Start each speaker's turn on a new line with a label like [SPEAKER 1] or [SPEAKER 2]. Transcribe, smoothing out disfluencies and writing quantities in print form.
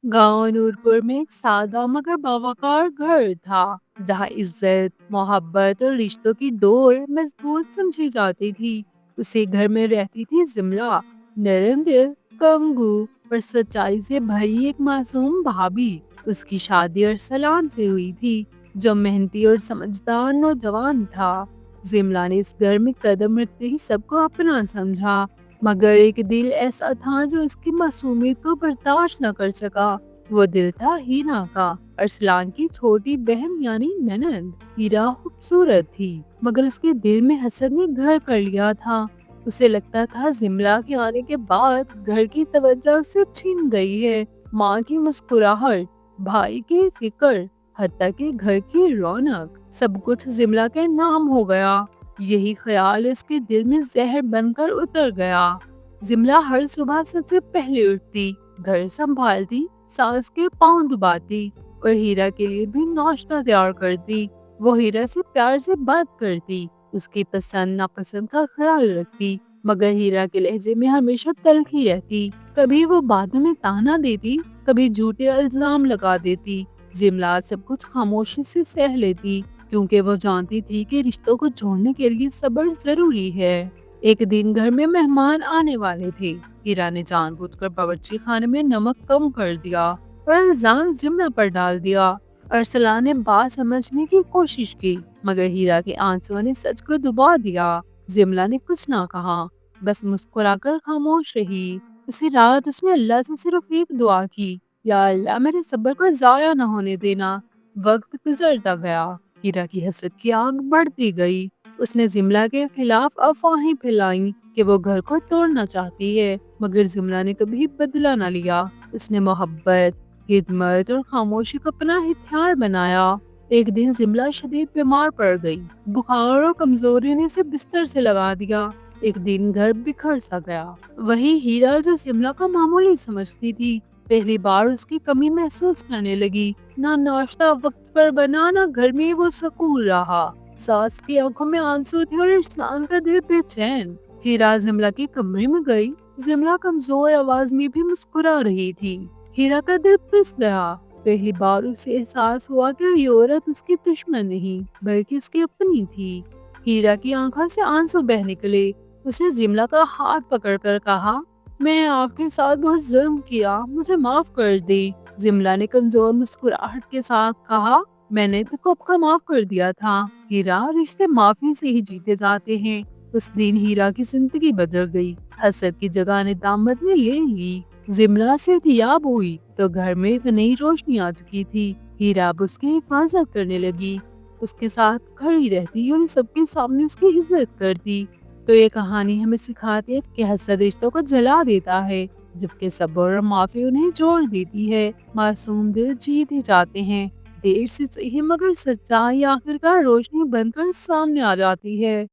[SPEAKER 1] गांव नूरपुर में एक सादा मगर बावकार घर था, जहाँ इज्जत, मोहब्बत और रिश्तों की डोर मजबूत समझी जाती थी। उसी घर में रहती थी जिमला, नरम दिल, कमगू और सच्चाई से भरी एक मासूम भाभी। उसकी शादी अरसलान से हुई थी, जो मेहनती और समझदार नौजवान था। जिमला ने इस घर में कदम रखते ही सबको अपना समझा, मगर एक दिल ऐसा था जो उसकी मासूमियत को बर्दाश्त न कर सका। वो दिल था हीना का, अरसलान की छोटी बहन यानी ननंद। हीरा खूबसूरत थी, मगर उसके दिल में हसद ने घर कर लिया था। उसे लगता था जिमला के आने के बाद घर की तवज्जो उससे छीन गई है। माँ की मुस्कुराहट, भाई की फिक्र, हत्ता कि घर की रौनक, सब कुछ जिमला के नाम हो गया। यही ख्याल उसके दिल में जहर बनकर उतर गया। जिमला हर सुबह सबसे पहले उठती, घर संभालती, सास के पांव दबाती और हीरा के लिए भी नाश्ता तैयार करती। वो हीरा से प्यार से बात करती, उसकी पसंद नापसंद का ख्याल रखती, मगर हीरा के लहजे में हमेशा तल्खी रहती। कभी वो बातों में ताना देती, कभी झूठे इल्जाम लगा देती। जिमला सब कुछ खामोशी से सह लेती, क्योंकि वो जानती थी कि रिश्तों को जोड़ने के लिए सब्र जरूरी है। एक दिन घर में मेहमान आने वाले थे। हीरा ने जानबूझकर बावर्ची खाने में नमक कम कर दिया और इल्जाम जिम्ना पर डाल दिया। अरसला ने बात समझने की कोशिश की, मगर हीरा के आंसुओं ने सच को दबा दिया। जिमला ने कुछ ना कहा, बस मुस्कुराकर खामोश रही। उसी रात उसने अल्लाह से सिर्फ एक दुआ की, या अल्लाह मेरे सब्र को जाया न होने देना। वक्त गुजरता गया, हीरा की हसरत की आग बढ़ती गई। उसने जिमला के खिलाफ अफवाहें फैलाई कि वो घर को तोड़ना चाहती है, मगर जिमला ने कभी बदला न लिया। उसने मोहब्बत, खिदमत और खामोशी को अपना हथियार बनाया। एक दिन जिमला शदीद बीमार पड़ गई। बुखार और कमजोरी ने उसे बिस्तर से लगा दिया। एक दिन घर बिखर सा गया। वही हीरा जो जिमला को मामूली समझती थी, पहली बार उसकी कमी महसूस करने लगी। ना नाश्ता वक्त पर बना, ना घर में वो सुकून रहा। सास की आंखों में आंसू थे और इरसान का दिल बेचैन। हीरा जिमला के कमरे में गई। जिमला कमजोर आवाज में भी मुस्कुरा रही थी। हीरा का दिल पिस गया। पहली बार उसे एहसास हुआ कि ये औरत उसकी दुश्मन नहीं, बल्कि उसकी अपनी थी। हीरा की आंखों से आंसू बह निकले। उसने जिमला का हाथ पकड़कर कहा, मैं आपके साथ बहुत जुल्म किया, मुझे माफ कर दे। जिमला ने कमजोर मुस्कुराहट के साथ कहा, मैंने तो कब का माफ कर दिया था। हीरा, रिश्ते माफी से ही जीते जाते हैं। उस दिन हीरा की जिंदगी बदल गई। हसद की जगह नेदामत ने ले ली। जिमला से हियाब हुई तो घर में एक नई रोशनी आ चुकी थी। हीरा अब उसकी हिफाजत करने लगी, उसके साथ खड़ी रहती और सबके सामने उसकी इज्जत करती। तो ये कहानी हमें सिखाती है कि हसद रिश्तों को जला देता है, जबकि सब्र और माफी उन्हें जोड़ देती है। मासूम दिल जीत ही जाते हैं, देर से सही मगर सच्चाई आखिरकार रोशनी बनकर सामने आ जाती है।